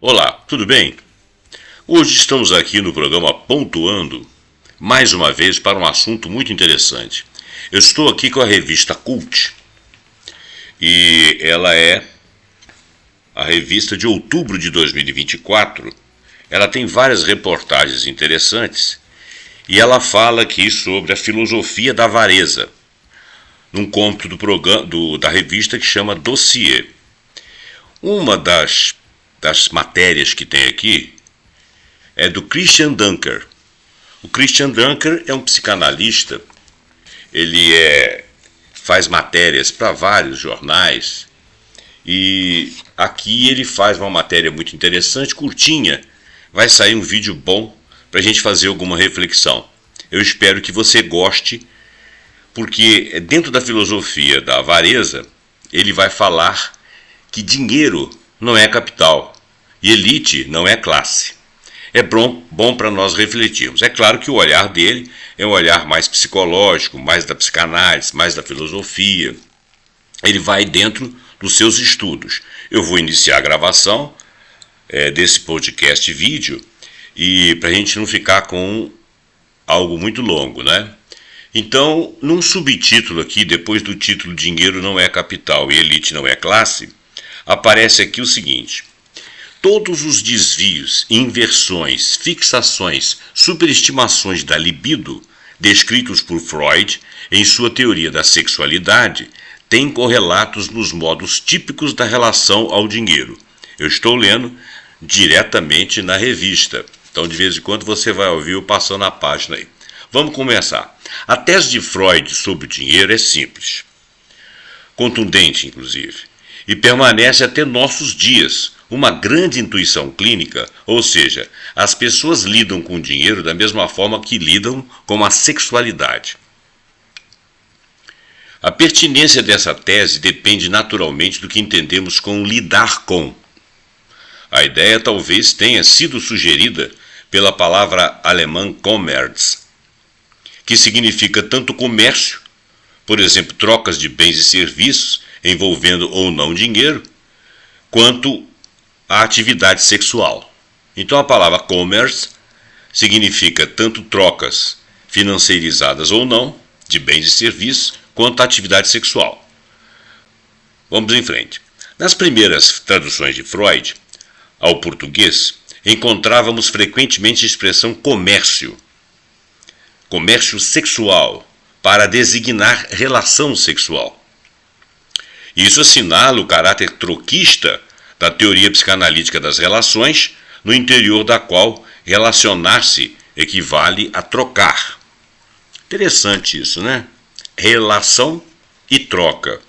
Olá, tudo bem? Hoje estamos aqui no programa Pontuando, mais uma vez para um assunto muito interessante. Eu estou aqui com a revista Cult e ela é a revista de outubro de 2024. Ela tem várias reportagens interessantes e ela fala aqui sobre a filosofia da avareza, num cômputo da revista que chama Dossiê. Uma das matérias que tem aqui é do Christian Dunker. O Christian Dunker é um psicanalista, ele faz matérias para vários jornais e aqui ele faz uma matéria muito interessante, curtinha. Vai sair um vídeo bom para a gente fazer alguma reflexão. Eu espero que você goste, porque dentro da filosofia da avareza ele vai falar que dinheiro não é capital e elite não é classe. É bom para nós refletirmos. É claro que o olhar dele é um olhar mais psicológico, mais da psicanálise, mais da filosofia. Ele vai dentro dos seus estudos. Eu vou iniciar a gravação desse podcast vídeo e para a gente não ficar com algo muito longo, né? Então, num subtítulo aqui, depois do título Dinheiro não é capital e elite não é classe, aparece aqui o seguinte: todos os desvios, inversões, fixações, superestimações da libido, descritos por Freud em sua teoria da sexualidade, têm correlatos nos modos típicos da relação ao dinheiro. Eu estou lendo diretamente na revista, então de vez em quando você vai ouvir eu passando a página aí. Vamos começar. A tese de Freud sobre o dinheiro é simples, contundente inclusive, e permanece até nossos dias. Uma grande intuição clínica, ou seja, as pessoas lidam com o dinheiro da mesma forma que lidam com a sexualidade. A pertinência dessa tese depende naturalmente do que entendemos com lidar com. A ideia talvez tenha sido sugerida pela palavra alemã Kommerz, que significa tanto comércio, por exemplo, trocas de bens e serviços envolvendo ou não dinheiro, quanto a atividade sexual. Então a palavra commerce significa tanto trocas financeirizadas ou não, de bens e serviços, quanto a atividade sexual. Vamos em frente. Nas primeiras traduções de Freud ao português, encontrávamos frequentemente a expressão comércio sexual, para designar relação sexual. Isso assinala o caráter troquista da teoria psicanalítica das relações, no interior da qual relacionar-se equivale a trocar. Interessante isso, né? Relação e troca.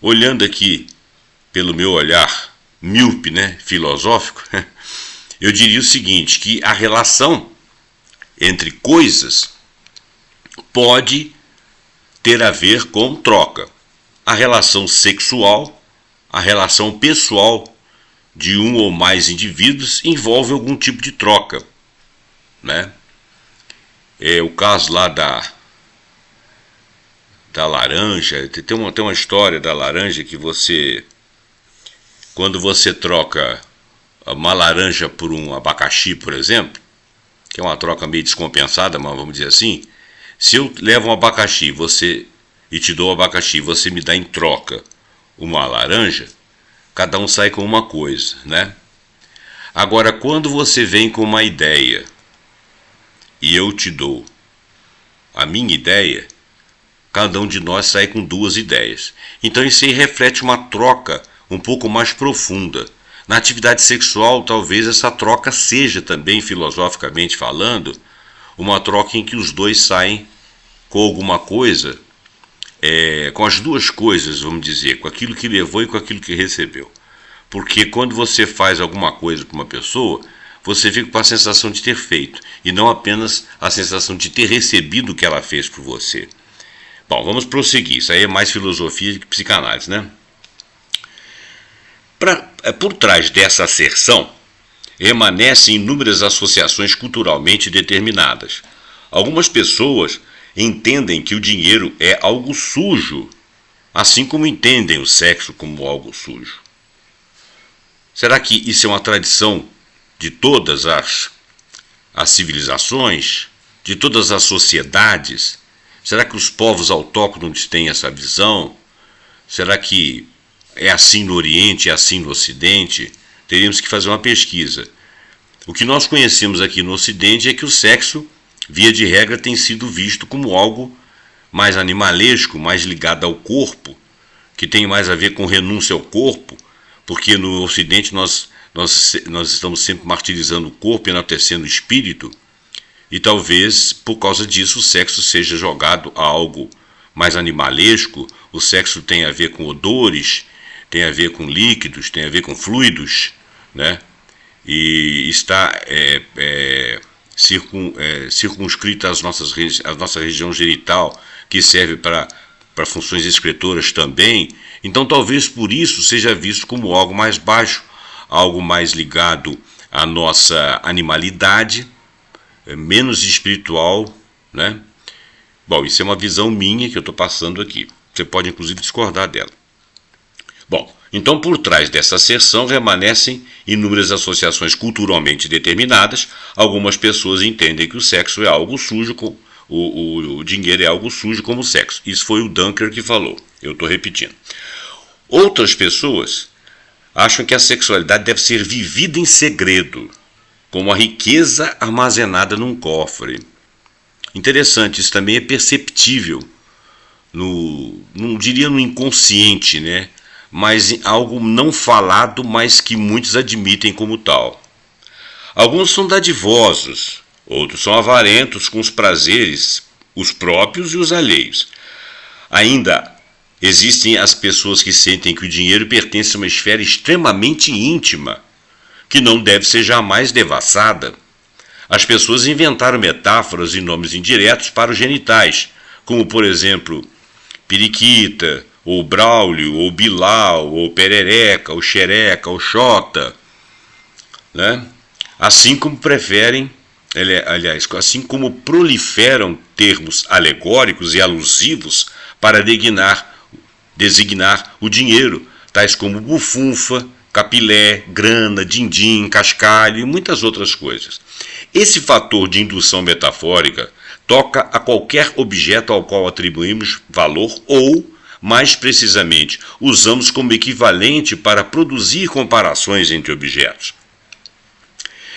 Olhando aqui pelo meu olhar míope, né, filosófico, eu diria o seguinte, que a relação entre coisas pode ter a ver com troca. A relação sexual, a relação pessoal de um ou mais indivíduos envolve algum tipo de troca, né? É o caso lá da laranja. Tem uma história da laranja que quando você troca uma laranja por um abacaxi, por exemplo, que é uma troca meio descompensada, mas vamos dizer assim, se eu levo um abacaxi e te dou um abacaxi, você me dá em troca uma laranja, cada um sai com uma coisa, né? Agora, quando você vem com uma ideia e eu te dou a minha ideia, cada um de nós sai com duas ideias. Então isso aí reflete uma troca um pouco mais profunda. Na atividade sexual, talvez essa troca seja também, filosoficamente falando, uma troca em que os dois saem com alguma coisa, com as duas coisas, vamos dizer, com aquilo que levou e com aquilo que recebeu. Porque quando você faz alguma coisa para uma pessoa, você fica com a sensação de ter feito, e não apenas a sensação de ter recebido o que ela fez por você. Bom, vamos prosseguir, isso aí é mais filosofia que psicanálise, né? Por trás dessa asserção, remanescem inúmeras associações culturalmente determinadas. Algumas pessoas entendem que o dinheiro é algo sujo, assim como entendem o sexo como algo sujo. Será que isso é uma tradição de todas as civilizações, de todas as sociedades? Será que os povos autóctones têm essa visão? Será que é assim no Oriente, é assim no Ocidente? Teríamos que fazer uma pesquisa. O que nós conhecemos aqui no Ocidente é que o sexo, via de regra, tem sido visto como algo mais animalesco, mais ligado ao corpo, que tem mais a ver com renúncia ao corpo, porque no Ocidente nós estamos sempre martirizando o corpo e enaltecendo o espírito, e talvez por causa disso o sexo seja jogado a algo mais animalesco. O sexo tem a ver com odores, tem a ver com líquidos, tem a ver com fluidos, né? E está circunscrita à nossa região genital, que serve para funções excretoras também. Então talvez por isso seja visto como algo mais baixo, algo mais ligado à nossa animalidade, menos espiritual, né? Bom, isso é uma visão minha que eu estou passando aqui. Você pode inclusive discordar dela. Bom, então por trás dessa asserção permanecem inúmeras associações culturalmente determinadas. Algumas pessoas entendem que o sexo é algo sujo, o dinheiro é algo sujo como o sexo. Isso foi o Dunker que falou, eu estou repetindo. Outras pessoas acham que a sexualidade deve ser vivida em segredo, como a riqueza armazenada num cofre. Interessante, isso também é perceptível, não diria no inconsciente, né? Mas algo não falado, mas que muitos admitem como tal. Alguns são dadivosos, outros são avarentos com os prazeres, os próprios e os alheios. Ainda existem as pessoas que sentem que o dinheiro pertence a uma esfera extremamente íntima, que não deve ser jamais devassada. As pessoas inventaram metáforas e nomes indiretos para os genitais, como por exemplo, periquita, ou Braulio, ou Bilal, ou Perereca, ou Xereca, ou Xota, né? Assim como assim como proliferam termos alegóricos e alusivos para designar o dinheiro, tais como bufunfa, capilé, grana, din-din, cascalho e muitas outras coisas. Esse fator de indução metafórica toca a qualquer objeto ao qual atribuímos valor ou, mais precisamente, usamos como equivalente para produzir comparações entre objetos.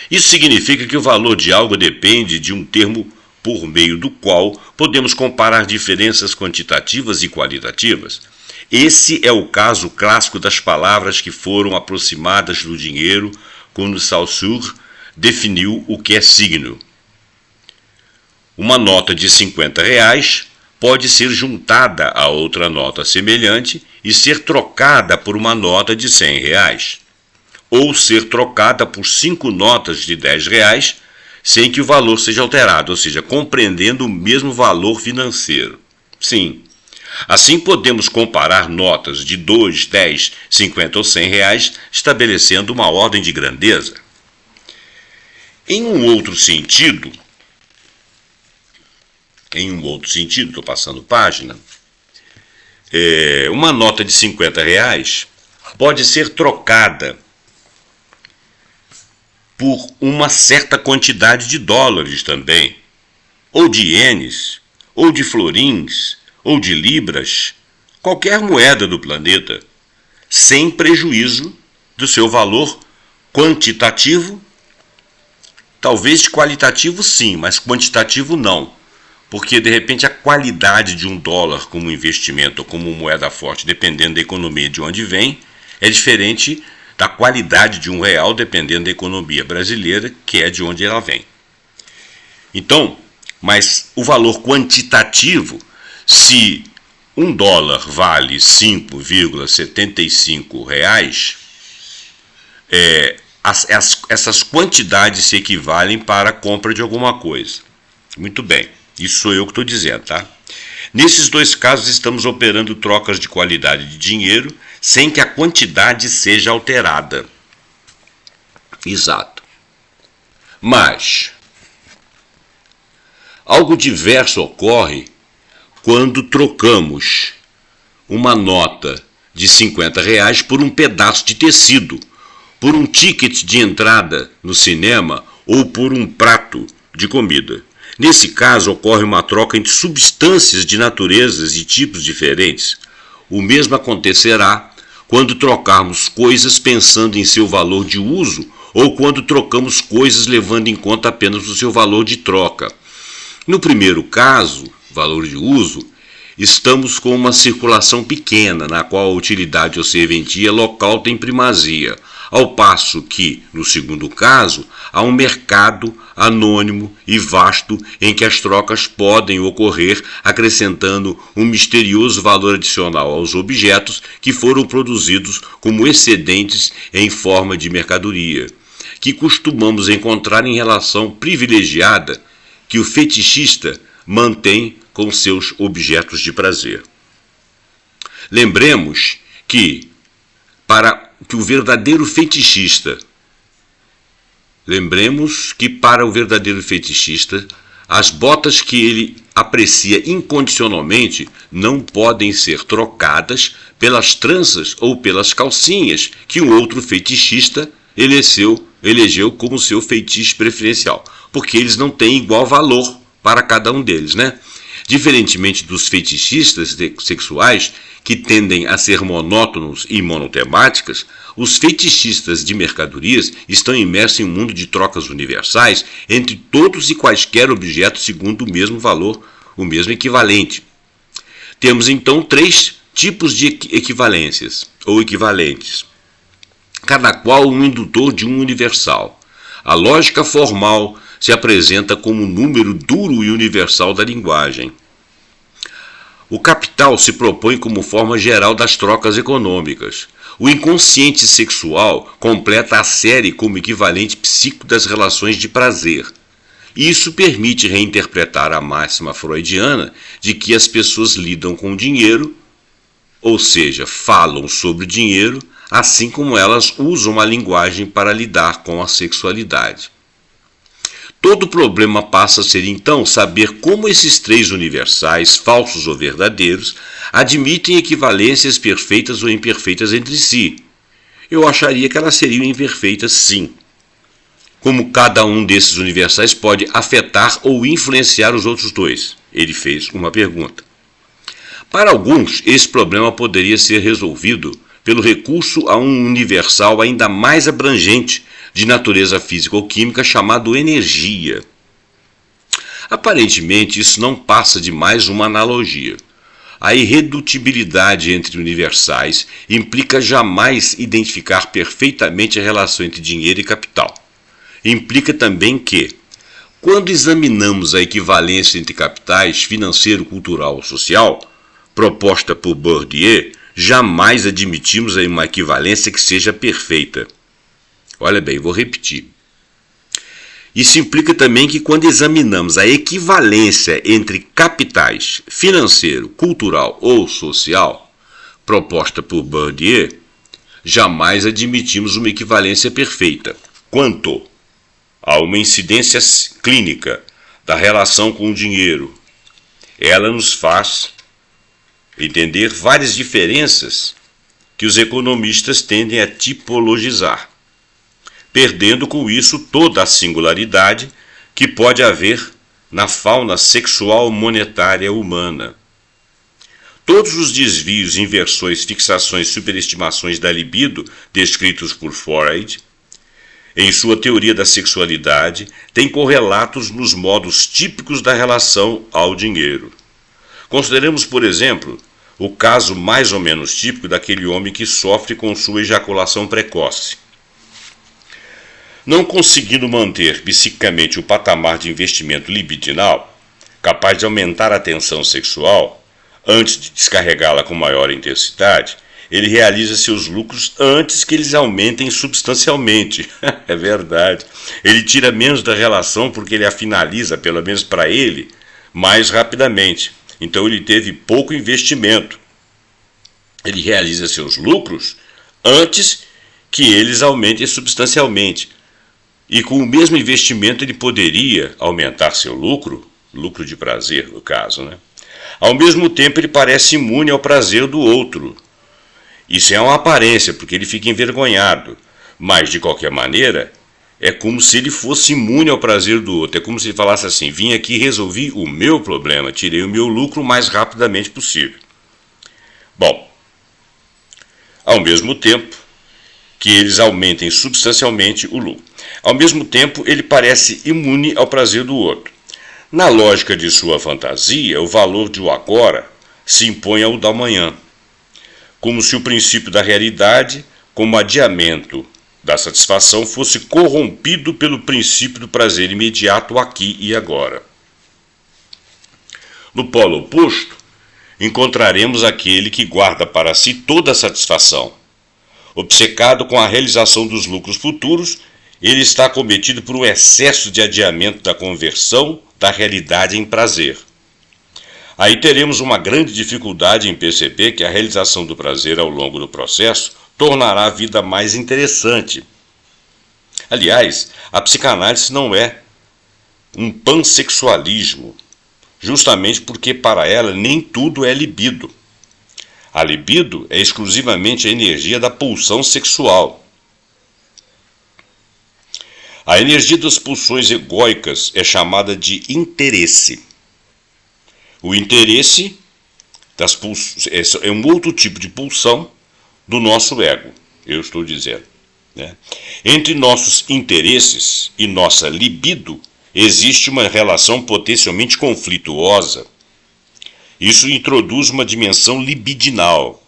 Isso significa que o valor de algo depende de um termo por meio do qual podemos comparar diferenças quantitativas e qualitativas. Esse é o caso clássico das palavras que foram aproximadas do dinheiro quando Saussure definiu o que é signo. Uma nota de R$50 pode ser juntada a outra nota semelhante e ser trocada por uma nota de R$100, ou ser trocada por 5 notas de R$10 sem que o valor seja alterado, ou seja, compreendendo o mesmo valor financeiro. Sim. Assim podemos comparar notas de 2, 10, 50 ou R$100, estabelecendo uma ordem de grandeza. Em um outro sentido, estou passando página, uma nota de R$50 pode ser trocada por uma certa quantidade de dólares também, ou de ienes, ou de florins, ou de libras, qualquer moeda do planeta, sem prejuízo do seu valor quantitativo. Talvez qualitativo sim, mas quantitativo não. Porque de repente a qualidade de $1 como investimento ou como moeda forte, dependendo da economia de onde vem, é diferente da qualidade de R$1, dependendo da economia brasileira, que é de onde ela vem. Então, mas o valor quantitativo, se $1 vale R$5,75, essas quantidades se equivalem para a compra de alguma coisa. Muito bem, isso sou eu que estou dizendo, tá? Nesses dois casos estamos operando trocas de qualidade de dinheiro sem que a quantidade seja alterada. Exato. Mas algo diverso ocorre quando trocamos uma nota de R$50 por um pedaço de tecido, por um ticket de entrada no cinema ou por um prato de comida. Nesse caso, ocorre uma troca entre substâncias de naturezas e tipos diferentes. O mesmo acontecerá quando trocarmos coisas pensando em seu valor de uso ou quando trocamos coisas levando em conta apenas o seu valor de troca. No primeiro caso, valor de uso, estamos com uma circulação pequena, na qual a utilidade ou serventia local tem primazia, ao passo que, no segundo caso, há um mercado anônimo e vasto em que as trocas podem ocorrer, acrescentando um misterioso valor adicional aos objetos que foram produzidos como excedentes em forma de mercadoria, que costumamos encontrar em relação privilegiada que o fetichista mantém com seus objetos de prazer. Lembremos que para o verdadeiro fetichista, as botas que ele aprecia incondicionalmente não podem ser trocadas pelas tranças ou pelas calcinhas que um outro fetichista elegeu como seu feitiço preferencial, porque eles não têm igual valor para cada um deles, né? Diferentemente dos fetichistas sexuais, que tendem a ser monótonos e monotemáticas, os fetichistas de mercadorias estão imersos em um mundo de trocas universais entre todos e quaisquer objetos segundo o mesmo valor, o mesmo equivalente. Temos então 3 tipos de equivalências ou equivalentes, cada qual um indutor de um universal. A lógica formal se apresenta como um número duro e universal da linguagem. O capital se propõe como forma geral das trocas econômicas. O inconsciente sexual completa a série como equivalente psíquico das relações de prazer. Isso permite reinterpretar a máxima freudiana de que as pessoas lidam com dinheiro, ou seja, falam sobre dinheiro, assim como elas usam a linguagem para lidar com a sexualidade. Todo problema passa a ser, então, saber como esses 3 universais, falsos ou verdadeiros, admitem equivalências perfeitas ou imperfeitas entre si. Eu acharia que elas seriam imperfeitas, sim. Como cada um desses universais pode afetar ou influenciar os outros 2? Ele fez uma pergunta. Para alguns, esse problema poderia ser resolvido pelo recurso a um universal ainda mais abrangente, de natureza física ou química, chamado energia. Aparentemente, isso não passa de mais uma analogia. A irredutibilidade entre universais implica jamais identificar perfeitamente a relação entre dinheiro e capital. Implica também que, quando examinamos a equivalência entre capitais financeiro, cultural ou social, proposta por Bourdieu, jamais admitimos uma equivalência que seja perfeita. Olha bem, vou repetir. Isso implica também que quando examinamos a equivalência entre capitais financeiro, cultural ou social, proposta por Bourdieu, jamais admitimos uma equivalência perfeita. Quanto a uma incidência clínica da relação com o dinheiro, ela nos faz entender várias diferenças que os economistas tendem a tipologizar, perdendo com isso toda a singularidade que pode haver na fauna sexual monetária humana. Todos os desvios, inversões, fixações, superestimações da libido descritos por Freud, em sua teoria da sexualidade, têm correlatos nos modos típicos da relação ao dinheiro. Consideremos, por exemplo, o caso mais ou menos típico daquele homem que sofre com sua ejaculação precoce. Não conseguindo manter psiquicamente o patamar de investimento libidinal, capaz de aumentar a tensão sexual, antes de descarregá-la com maior intensidade, ele realiza seus lucros antes que eles aumentem substancialmente. É verdade. Ele tira menos da relação porque ele a finaliza, pelo menos para ele, mais rapidamente. Então ele teve pouco investimento. Ele realiza seus lucros antes que eles aumentem substancialmente. E com o mesmo investimento ele poderia aumentar seu lucro de prazer no caso, né? Ao mesmo tempo ele parece imune ao prazer do outro. Isso é uma aparência, porque ele fica envergonhado. Mas, de qualquer maneira, é como se ele fosse imune ao prazer do outro. É como se ele falasse assim: vim aqui, resolvi o meu problema, tirei o meu lucro o mais rapidamente possível. Bom, ao mesmo tempo que eles aumentem substancialmente o lucro. Ao mesmo tempo, ele parece imune ao prazer do outro. Na lógica de sua fantasia, o valor de o agora se impõe ao da amanhã, como se o princípio da realidade, como adiamento da satisfação, fosse corrompido pelo princípio do prazer imediato aqui e agora. No polo oposto, encontraremos aquele que guarda para si toda a satisfação. Obcecado com a realização dos lucros futuros, ele está cometido por um excesso de adiamento da conversão da realidade em prazer. Aí teremos uma grande dificuldade em perceber que a realização do prazer ao longo do processo tornará a vida mais interessante. Aliás, a psicanálise não é um pansexualismo, justamente porque para ela nem tudo é libido. A libido é exclusivamente a energia da pulsão sexual. A energia das pulsões egóicas é chamada de interesse. O interesse é um outro tipo de pulsão do nosso ego, eu estou dizendo. Né? Entre nossos interesses e nossa libido existe uma relação potencialmente conflituosa. Isso introduz uma dimensão libidinal,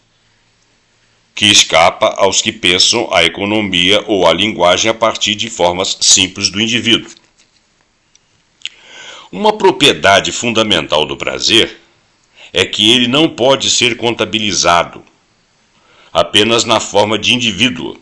que escapa aos que pensam a economia ou a linguagem a partir de formas simples do indivíduo. Uma propriedade fundamental do prazer é que ele não pode ser contabilizado apenas na forma de indivíduo,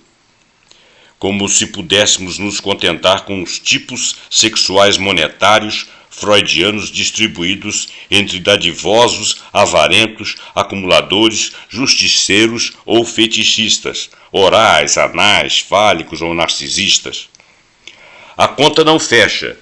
como se pudéssemos nos contentar com os tipos sexuais monetários freudianos distribuídos entre dadivosos, avarentos, acumuladores, justiceiros ou fetichistas, orais, anais, fálicos ou narcisistas. A conta não fecha,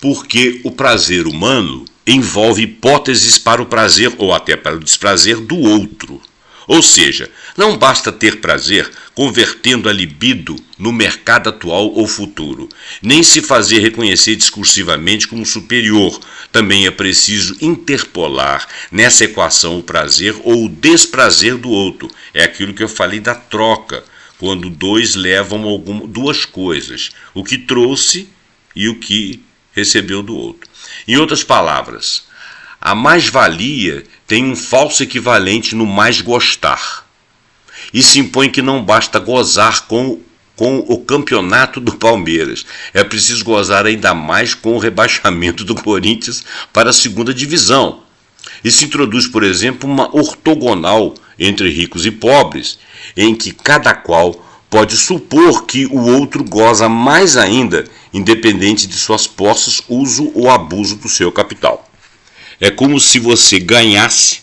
porque o prazer humano envolve hipóteses para o prazer ou até para o desprazer do outro. Ou seja, não basta ter prazer convertendo a libido no mercado atual ou futuro, nem se fazer reconhecer discursivamente como superior. Também é preciso interpolar nessa equação o prazer ou o desprazer do outro. É aquilo que eu falei da troca, quando dois levam duas coisas, o que trouxe e o que recebeu do outro. Em outras palavras, a mais-valia tem um falso equivalente no mais gostar. E se impõe que não basta gozar com o campeonato do Palmeiras. É preciso gozar ainda mais com o rebaixamento do Corinthians para a segunda divisão. E se introduz, por exemplo, uma ortogonal entre ricos e pobres, em que cada qual pode supor que o outro goza mais ainda, independente de suas posses, uso ou abuso do seu capital. É como se você ganhasse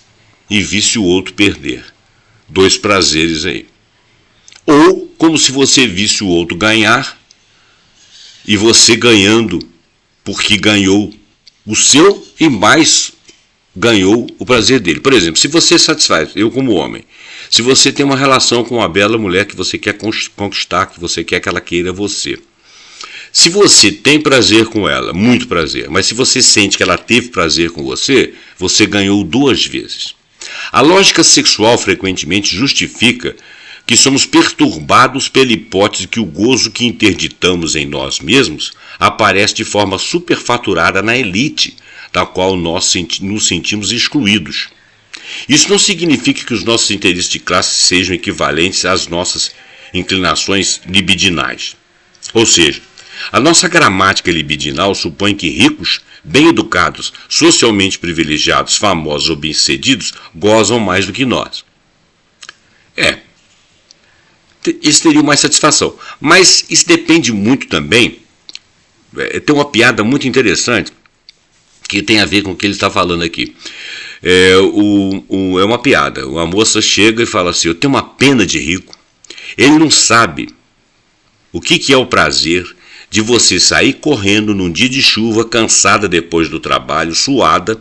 e visse o outro perder. Dois prazeres aí. Ou como se você visse o outro ganhar e você ganhando porque ganhou o seu e mais ganhou o prazer dele. Por exemplo, se você satisfaz, eu como homem, se você tem uma relação com uma bela mulher que você quer conquistar, que você quer que ela queira você. Se você tem prazer com ela, muito prazer, mas se você sente que ela teve prazer com você, você ganhou duas vezes. A lógica sexual frequentemente justifica que somos perturbados pela hipótese que o gozo que interditamos em nós mesmos aparece de forma superfaturada na elite, da qual nós nos sentimos excluídos. Isso não significa que os nossos interesses de classe sejam equivalentes às nossas inclinações libidinais. Ou seja, a nossa gramática libidinal supõe que ricos, bem-educados, socialmente privilegiados, famosos ou bem-sucedidos gozam mais do que nós. Isso teria mais satisfação. Mas isso depende muito também. Tem uma piada muito interessante que tem a ver com o que ele está falando aqui. É uma piada. Uma moça chega e fala assim: eu tenho uma pena de rico. Ele não sabe o que é o prazer de você sair correndo num dia de chuva, cansada depois do trabalho, suada,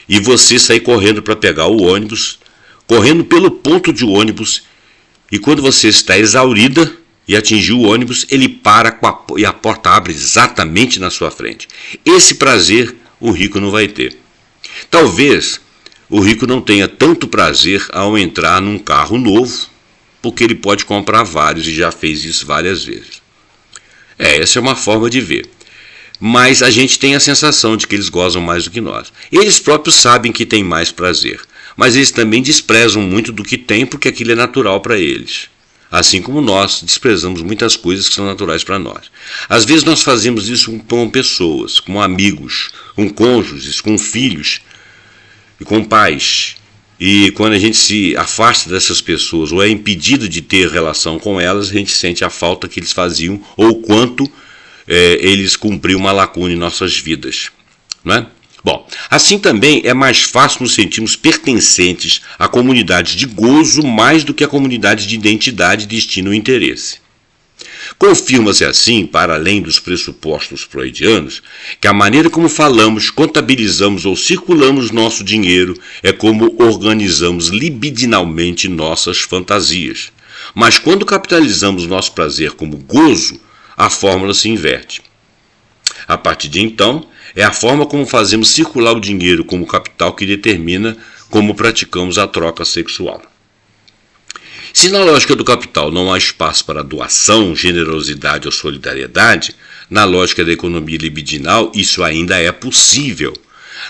e você sair correndo para pegar o ônibus, correndo pelo ponto de ônibus, e quando você está exaurida e atingir o ônibus, ele para e a porta abre exatamente na sua frente. Esse prazer o rico não vai ter. Talvez o rico não tenha tanto prazer ao entrar num carro novo, porque ele pode comprar vários e já fez isso várias vezes. Essa é uma forma de ver. Mas a gente tem a sensação de que eles gozam mais do que nós. Eles próprios sabem que têm mais prazer, mas eles também desprezam muito do que têm porque aquilo é natural para eles. Assim como nós desprezamos muitas coisas que são naturais para nós. Às vezes nós fazemos isso com pessoas, com amigos, com cônjuges, com filhos e com pais. E quando a gente se afasta dessas pessoas ou é impedido de ter relação com elas, a gente sente a falta que eles faziam ou o quanto eles cumpriram uma lacuna em nossas vidas, não é? Bom, assim também é mais fácil nos sentirmos pertencentes a comunidades de gozo mais do que a comunidades de identidade, destino e interesse. Confirma-se assim, para além dos pressupostos freudianos, que a maneira como falamos, contabilizamos ou circulamos nosso dinheiro é como organizamos libidinalmente nossas fantasias. Mas quando capitalizamos nosso prazer como gozo, a fórmula se inverte. A partir de então, é a forma como fazemos circular o dinheiro como capital que determina como praticamos a troca sexual. Se na lógica do capital não há espaço para doação, generosidade ou solidariedade, na lógica da economia libidinal isso ainda é possível.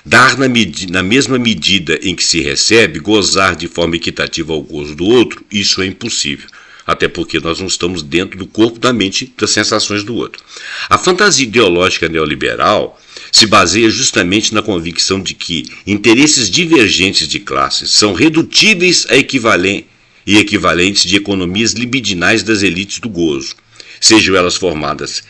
Dar na mesma medida em que se recebe, gozar de forma equitativa ao gozo do outro, isso é impossível. Até porque nós não estamos dentro do corpo, da mente, das sensações do outro. A fantasia ideológica neoliberal se baseia justamente na convicção de que interesses divergentes de classes são redutíveis a equivalentes de economias libidinais das elites do gozo, sejam elas formadas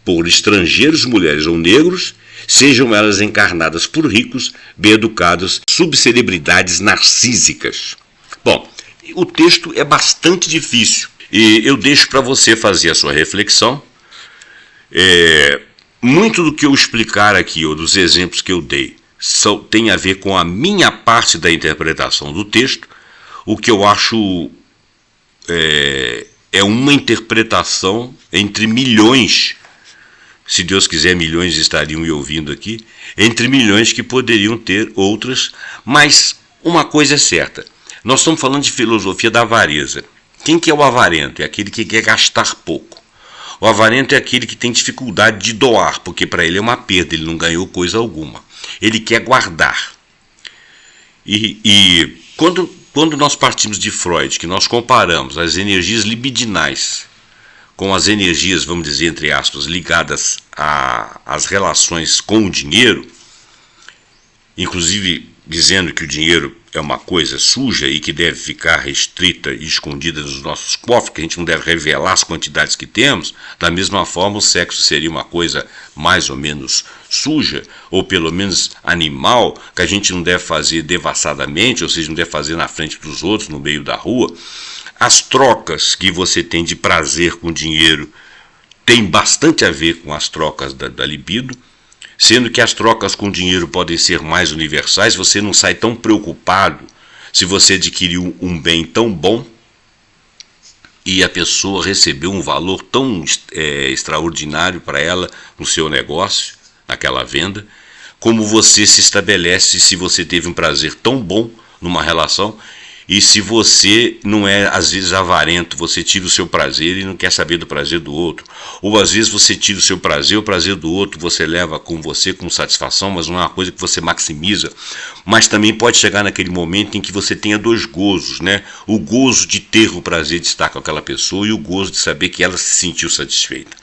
por estrangeiros, mulheres ou negros, sejam elas encarnadas por ricos, bem educados, subcelebridades narcísicas. Bom, o texto é bastante difícil e eu deixo para você fazer a sua reflexão. Muito do que eu explicar aqui, ou dos exemplos que eu dei, tem a ver com a minha parte da interpretação do texto. O que eu acho é uma interpretação entre milhões. Se Deus quiser, milhões estariam me ouvindo aqui, entre milhões que poderiam ter outras, mas uma coisa é certa, nós estamos falando de filosofia da avareza. Quem que é o avarento? É aquele que quer gastar pouco. O avarento é aquele que tem dificuldade de doar, porque para ele é uma perda, ele não ganhou coisa alguma. Ele quer guardar. E quando nós partimos de Freud, que nós comparamos as energias libidinais com as energias, vamos dizer, entre aspas, ligadas às relações com o dinheiro, inclusive dizendo que o dinheiro é uma coisa suja e que deve ficar restrita e escondida nos nossos cofres, que a gente não deve revelar as quantidades que temos, da mesma forma o sexo seria uma coisa mais ou menos suja, ou pelo menos animal, que a gente não deve fazer devassadamente, ou seja, não deve fazer na frente dos outros, no meio da rua. As trocas que você tem de prazer com dinheiro tem bastante a ver com as trocas da libido, sendo que as trocas com dinheiro podem ser mais universais. Você não sai tão preocupado se você adquiriu um bem tão bom e a pessoa recebeu um valor tão extraordinário para ela no seu negócio, naquela venda, como você se estabelece se você teve um prazer tão bom numa relação. E se você não é, às vezes, avarento, você tira o seu prazer e não quer saber do prazer do outro. Ou, às vezes, você tira o seu prazer, o prazer do outro você leva com você com satisfação, mas não é uma coisa que você maximiza. Mas também pode chegar naquele momento em que você tenha dois gozos, né? O gozo de ter o prazer de estar com aquela pessoa e o gozo de saber que ela se sentiu satisfeita.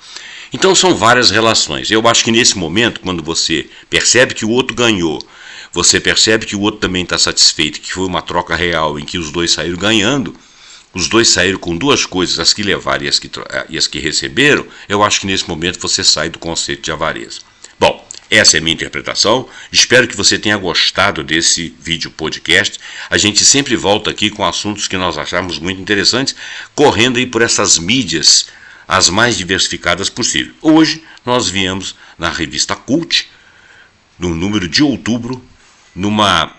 Então, são várias relações. Eu acho que nesse momento, quando você percebe que o outro ganhou, você percebe que o outro também está satisfeito, que foi uma troca real em que os dois saíram ganhando, os dois saíram com duas coisas, as que levaram e as que receberam. Eu acho que nesse momento você sai do conceito de avareza. Bom, essa é a minha interpretação. Espero que você tenha gostado desse vídeo podcast. A gente sempre volta aqui com assuntos que nós achamos muito interessantes, correndo aí por essas mídias as mais diversificadas possível. Hoje nós viemos na revista Cult, no número de outubro, numa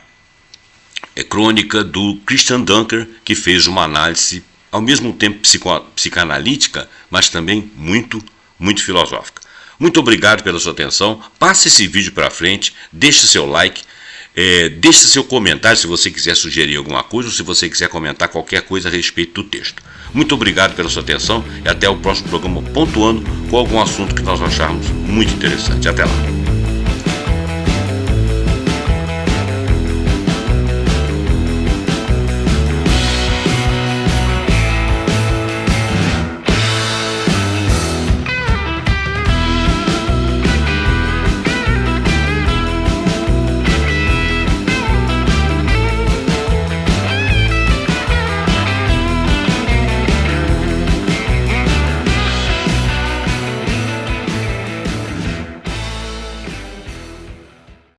crônica do Christian Dunker, que fez uma análise ao mesmo tempo psicanalítica, mas também muito filosófica. Muito obrigado pela sua atenção, passe esse vídeo para frente, deixe seu like, deixe seu comentário se você quiser sugerir alguma coisa ou se você quiser comentar qualquer coisa a respeito do texto. Muito obrigado pela sua atenção e até o próximo programa Pontuando com algum assunto que nós acharmos muito interessante. Até lá!